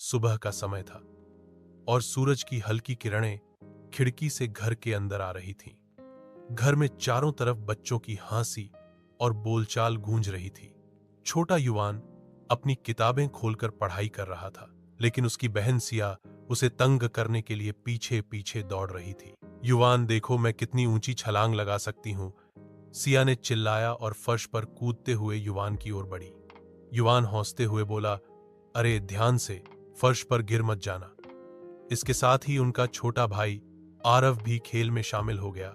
सुबह का समय था और सूरज की हल्की किरणें खिड़की से घर के अंदर आ रही थीं। घर में चारों तरफ बच्चों की हंसी और बोलचाल गूंज रही थी। छोटा युवान अपनी किताबें खोलकर पढ़ाई कर रहा था, लेकिन उसकी बहन सिया उसे तंग करने के लिए पीछे पीछे दौड़ रही थी। युवान, देखो मैं कितनी ऊंची छलांग लगा सकती हूँ, सिया ने चिल्लाया और फर्श पर कूदते हुए युवान की ओर बढ़ी। युवान हौंसते हुए बोला, अरे ध्यान से, फर्श पर गिर मत जाना। इसके साथ ही उनका छोटा भाई आरव भी खेल में शामिल हो गया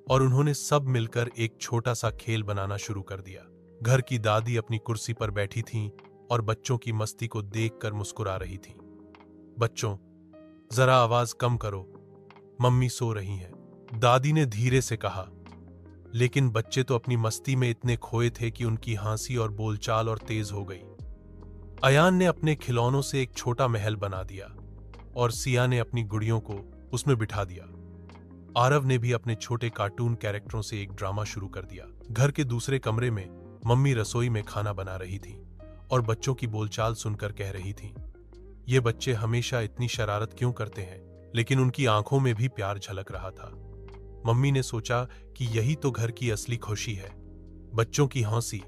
और उन्होंने सब मिलकर एक छोटा सा खेल बनाना शुरू कर दिया। घर की दादी अपनी कुर्सी पर बैठी थीं और बच्चों की मस्ती को देखकर मुस्कुरा रही थीं। बच्चों, जरा आवाज कम करो, मम्मी सो रही हैं, दादी ने धीरे से कहा। लेकिन बच्चे तो अपनी मस्ती में इतने खोए थे कि उनकी हंसी और बोलचाल और तेज हो गई। अयान ने अपने खिलौनों से एक छोटा महल बना दिया और सिया ने अपनी गुड़ियों को उसमें बिठा दिया। आरव ने भी अपने छोटे कार्टून कैरेक्टरों से एक ड्रामा शुरू कर दिया। घर के दूसरे कमरे में मम्मी रसोई में खाना बना रही थी और बच्चों की बोलचाल सुनकर कह रही थी, ये बच्चे हमेशा इतनी शरारत क्यों करते हैं? लेकिन उनकी आंखों में भी प्यार झलक रहा था। मम्मी ने सोचा कि यही तो घर की असली खुशी है, बच्चों की हंसी,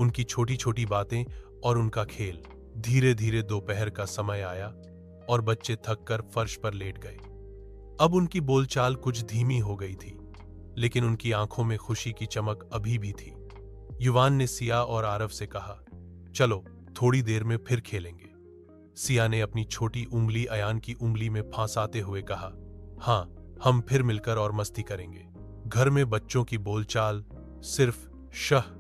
उनकी छोटी छोटी बातें और उनका खेल। धीरे धीरे दोपहर का समय आया और बच्चे थक कर फर्श पर लेट गए। अब उनकी बोलचाल कुछ धीमी हो गई थी, लेकिन उनकी आंखों में खुशी की चमक अभी भी थी। युवान ने सिया और आरव से कहा, चलो थोड़ी देर में फिर खेलेंगे। सिया ने अपनी छोटी उंगली अयान की उंगली में फंसाते हुए कहा, हाँ, हम फिर मिलकर और मस्ती करेंगे। घर में बच्चों की बोलचाल सिर्फ शह